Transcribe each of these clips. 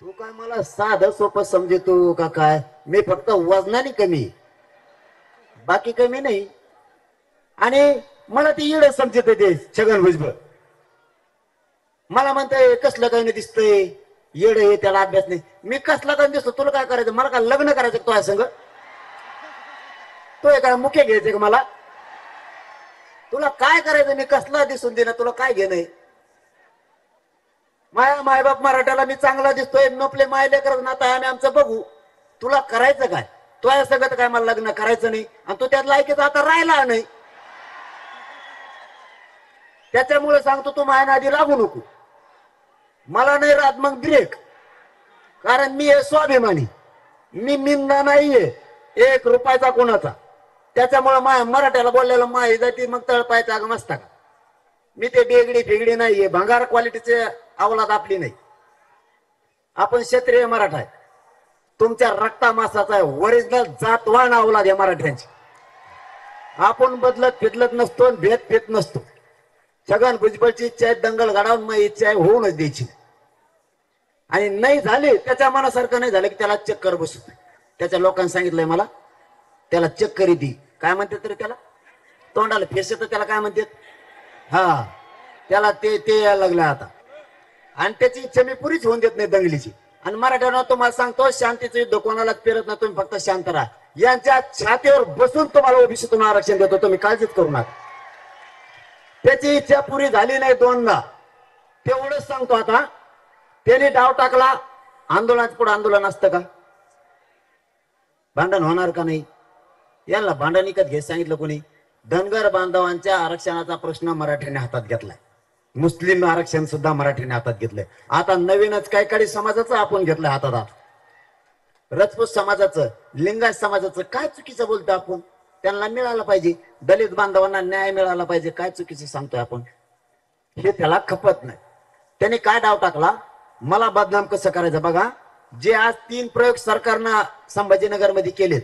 तू काय मला साधं सोपं समजतो का काय? मी फक्त वजनाने कमी, बाकी कमी नाही. आणि मला ती येड समजत ते छगन भुजबळ. मला म्हणतंय कसलं काही नाही दिसतंय, येड हे, त्याला अभ्यास नाही. मी कसला काही दिसतो? तुला काय करायचं? मला काय लग्न करायचं तो संग? तो काय मुख्य घ्यायचे का मला? तुला काय करायचं? मी कसला दिसून दे ना, तुला काय घेणं? माया मायबाप मराठ्याला मी चांगला दिसतोय, नपले मायले करत ना, आता आम्ही आमचं बघू. तुला करायचं काय? तो या सगळं काय मला लग्न करायचं नाही, आणि तू त्यात लायकीचा आता राहिला नाही. त्याच्यामुळे सांगतो तू माझ्या नादी लागू नको. मला नाही राहत मग ब्रेक, कारण मी हे स्वाभिमानी. मी मिंदा नाहीये एक रुपयाचा कोणाचा. त्याच्यामुळे माया मराठ्याला बोललेलं माय जाती मग तळपायचा अगं मस्त का. मी ते बेगडी फेगडी नाहीये, भंगार क्वालिटीचे अवलाद आपली नाही. आपण क्षत्रिय मराठा आहे, तुमच्या रक्ता मासाचा आहे, ओरिजिनल जातवान अवलाद आहे मराठ्यांची. आपण बदलत फिदलत नसतो, भेद फेत नसतो. छगन भुजबळची इच्छा आहे दंगल घडावून, मग इच्छा आहे होऊनच द्यायची. आणि नाही झाले, त्याच्या मनासारखं नाही झालं की त्याला चक्कर बसू. त्याच्या लोकांनी सांगितलंय मला, त्याला चक्कर येते. काय म्हणतात तरी त्याला? तोंडाला फेस येतं त्याला, काय म्हणतात? हा, त्याला ते ते यायला लागलं आता. आणि त्याची इच्छा मी पुरीच होऊन देत नाही दंगलीची. आणि मराठ्यांना तुम्हाला सांगतो, शांतीचं युद्ध कोणालाच पेरत नाही. तुम्ही फक्त शांत राहा. यांच्या छातीवर बसून तुम्हाला ओबीसीतून आरक्षण देतो, तुम्ही काळजीच करू नका. त्याची इच्छा पुरी झाली नाही दोनदा, तेवढंच सांगतो. आता त्याने डाव टाकला, आंदोलनात पुढे आंदोलन असतं का? भांडण होणार का नाही? याला भांडण विकत घे सांगितलं कोणी? धनगर बांधवांच्या आरक्षणाचा प्रश्न मराठ्याने हातात घेतलाय, मुस्लिम आरक्षण सुद्धा मराठ्याने हातात घेतलंय. आता नवीनच काय काळी समाजाचं आपण घेतलंय हातात. राजपूत समाजाचं, लिंगायत समाजाचं काय चुकीचं बोलतो आपण? त्यांना मिळालं पाहिजे, दलित बांधवांना न्याय मिळाला पाहिजे. काय चुकीचं सांगतोय आपण? हे त्याला खपत नाही. त्याने काय डाव टाकला, मला बदनाम कसं करायचं बघा. जे आज 3 प्रयोग सरकारनं संभाजीनगर मध्ये केलेत,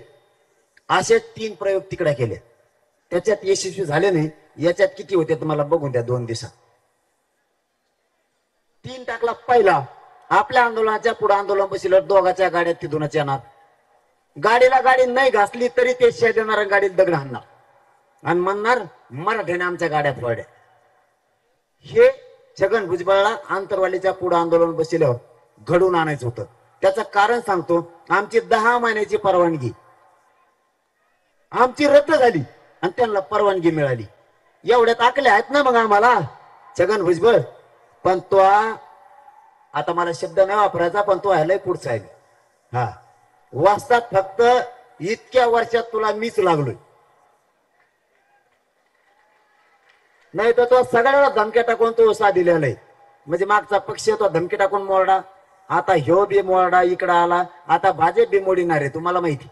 असे 3 प्रयोग तिकडे केले, त्याच्यात यशस्वी झाले नाही. याच्यात किती होते तुम्हाला बघून द्या 2 दिवसात. 3 टाकला. पहिला, आपल्या आंदोलनाच्या पुढे आंदोलन बसल्यावर दोघांच्या गाड्यात तिथूनच येणार. गाडीला गाडी नाही घासली तरी ते शेत देणार, गाडीत दगड हाणणार आणि म्हणणार मराठ्याने आमच्या गाड्या फोडल्या. हे छगन भुजबळला आंतरवालीच्या पुढे आंदोलन बसल्यावर घडून आणायचं होतं. त्याचं कारण सांगतो. आमची 10 महिन्याची परवानगी आमची रद्द झाली आणि त्यांना परवानगी मिळाली. एवढ्यात आकले आहेत ना मग आम्हाला छगन भुजबळ. पण तो आता मला शब्द नाही वापरायचा, पण तो आहे लय पुढचा आहे. हा, वाचतात फक्त इतक्या वर्षात तुला मीच लागलोय, नाही तर तो सगळ्याला धमक्या टाकून तो उसा दिलेला आहे. म्हणजे मागचा पक्ष तो धमकी टाकून मोरडा, आता ह्यो बी मोरडा इकडं आला, आता भाजप बी मोडीणार आहे, तुम्हाला माहिती.